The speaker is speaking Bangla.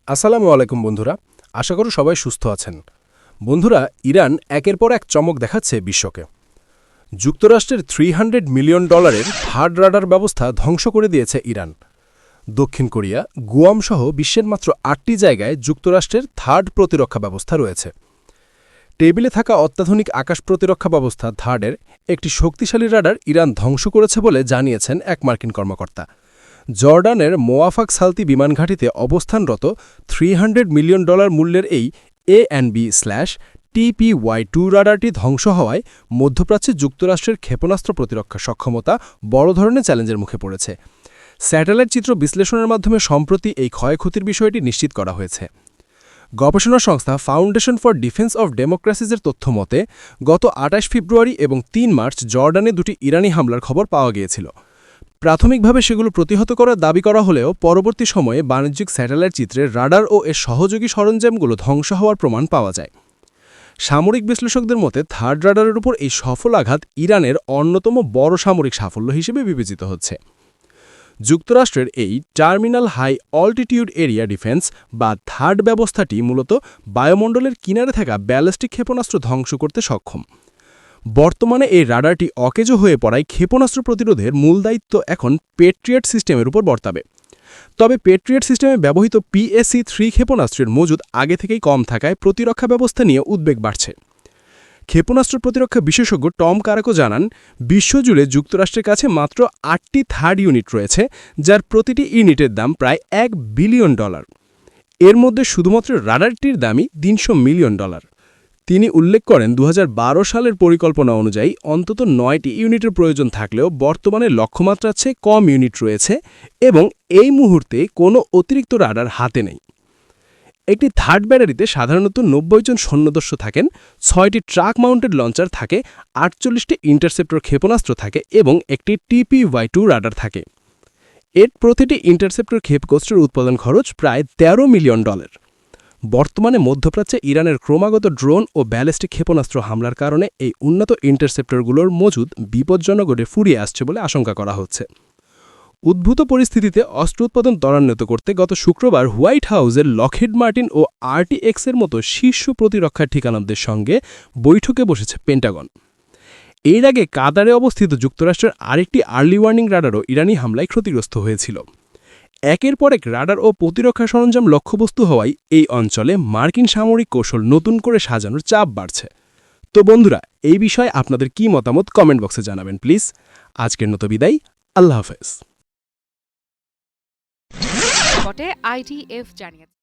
আসসালামু আলাইকুম বন্ধুরা, আশা করি সবাই সুস্থ আছেন। বন্ধুরা, ইরান একের পর এক চমক দেখাচ্ছে বিশ্বকে। যুক্তরাষ্ট্রের $300 মিলিয়ন থার্ড রাডার ব্যবস্থা ধ্বংস করে দিয়েছে ইরান। দক্ষিণ কোরিয়া, গুয়াম সহ বিশ্বের মাত্র ৮টি জায়গায় যুক্তরাষ্ট্রের থার্ড প্রতিরক্ষা ব্যবস্থা রয়েছে। টেবিলে থাকা অত্যাধুনিক আকাশ প্রতিরক্ষা ব্যবস্থা থার্ডের একটি শক্তিশালী রাডার ইরান ধ্বংস করেছে বলে জানিয়েছেন এক মার্কিন কর্মকর্তা। জর্ডানের মোয়াফাক সালতি বিমানঘাঁটিতে অবস্থানরত $300 মিলিয়ন মূল্যের এই ANB/TPY-2 রাডারটি ধ্বংস হওয়ায় মধ্যপ্রাচ্যে যুক্তরাষ্ট্রের ক্ষেপণাস্ত্র প্রতিরক্ষা সক্ষমতা বড় ধরনের চ্যালেঞ্জের মুখে পড়েছে। স্যাটেলাইট চিত্র বিশ্লেষণের মাধ্যমে সম্প্রতি এই ক্ষয়ক্ষতির বিষয়টি নিশ্চিত করা হয়েছে। গবেষণা সংস্থা ফাউন্ডেশন ফর ডিফেন্স অব ডেমোক্রেসিসের তথ্য মতে গত ২৮ ফেব্রুয়ারি এবং ৩ মার্চ জর্ডানে দুটি ইরানি হামলার খবর পাওয়া গিয়েছিল। প্রাথমিকভাবে সেগুলো প্রতিহত করার দাবি করা হলেও পরবর্তী সময়ে বাণিজ্যিক স্যাটেলাইট চিত্রে রাডার ও এর সহযোগী সরঞ্জামগুলো ধ্বংস হওয়ার প্রমাণ পাওয়া যায়। সামরিক বিশ্লেষকদের মতে থার্ড রাডারের উপর এই সফল আঘাত ইরানের অন্যতম বড় সামরিক সাফল্য হিসেবে বিবেচিত হচ্ছে। যুক্তরাষ্ট্রের এই terminal high altitude area defence বা থার্ড ব্যবস্থাটি মূলত বায়ুমণ্ডলের কিনারে থাকা ব্যালিস্টিক ক্ষেপণাস্ত্র ধ্বংস করতে সক্ষম। বর্তমানে এই রাডারটি অকেজো হয়ে পড়ায় ক্ষেপণাস্ত্র প্রতিরোধের মূল দায়িত্ব এখন পেট্রিয়ট সিস্টেমের উপর বর্তাবে। তবে পেট্রিয়ট সিস্টেমে ব্যবহৃত PSC-3 ক্ষেপণাস্ত্রের মজুদ আগে থেকেই কম থাকায় প্রতিরক্ষা ব্যবস্থা নিয়ে উদ্বেগ বাড়ছে। ক্ষেপণাস্ত্র প্রতিরক্ষা বিশেষজ্ঞ টম কারাকো জানান, বিশ্বজুড়ে যুক্তরাষ্ট্রের কাছে মাত্র ৮টি থার্ড ইউনিট রয়েছে, যার প্রতিটি ইউনিটের দাম প্রায় $1 বিলিয়ন। এর মধ্যে শুধুমাত্র রাডারটির দামই $300 মিলিয়ন। তিনি উল্লেখ করেন ২০১২ সালের পরিকল্পনা অনুযায়ী অন্তত ৯টি ইউনিটের প্রয়োজন থাকলেও বর্তমানে লক্ষ্যমাত্রার চেয়ে কম ইউনিট রয়েছে এবং এই মুহূর্তে কোনো অতিরিক্ত রাডার হাতে নেই। একটি থার্ড ব্যাটারিতে সাধারণত ৯০ জন সৈন্যদস্যু থাকেন, ৬টি ট্রাক মাউন্টেড লঞ্চার থাকে, ৪৮টি ইন্টারসেপ্টর ক্ষেপণাস্ত্র থাকে এবং একটি TPY-2 রাডার থাকে। এর প্রতিটি ইন্টারসেপ্টর ক্ষেপণাস্ত্রের উৎপাদন খরচ প্রায় $১৩ মিলিয়ন। বর্তমানে মধ্যপ্রাচ্যে ইরানের ক্রমাগত ড্রোন ও ব্যালিস্টিক ক্ষেপণাস্ত্র হামলার কারণে এই উন্নত ইন্টারসেপ্টরগুলোর মজুদ বিপজ্জনক হয়ে ফুরিয়ে আসছে বলে আশঙ্কা করা হচ্ছে। উদ্ভূত পরিস্থিতিতে অস্ত্র উৎপাদন ত্বরান্বিত করতে গত শুক্রবার হোয়াইট হাউসের লকহিড মার্টিন ও RTX-এর মতো শীর্ষ প্রতিরক্ষা ঠিকানাদের সঙ্গে বৈঠকে বসেছে পেন্টাগন। এর আগে কাতারে অবস্থিত যুক্তরাষ্ট্রের আরেকটি আর্লি ওয়ার্নিং রাডারও ইরানি হামলায় ক্ষতিগ্রস্ত হয়েছিল। একের পর এক রাডার ও প্রতিরক্ষা সরঞ্জাম লক্ষ্যবস্তু হওয়ায় এই অঞ্চলে মার্কিন সামরিক কৌশল নতুন করে সাজানোর চাপ বাড়ছে। তো বন্ধুরা, এই বিষয়ে আপনাদের কি মতামত কমেন্ট বক্সে জানাবেন প্লিজ। আজকের মতো বিদায়, আল্লাহ হাফেজ। IDF জানিয়েছে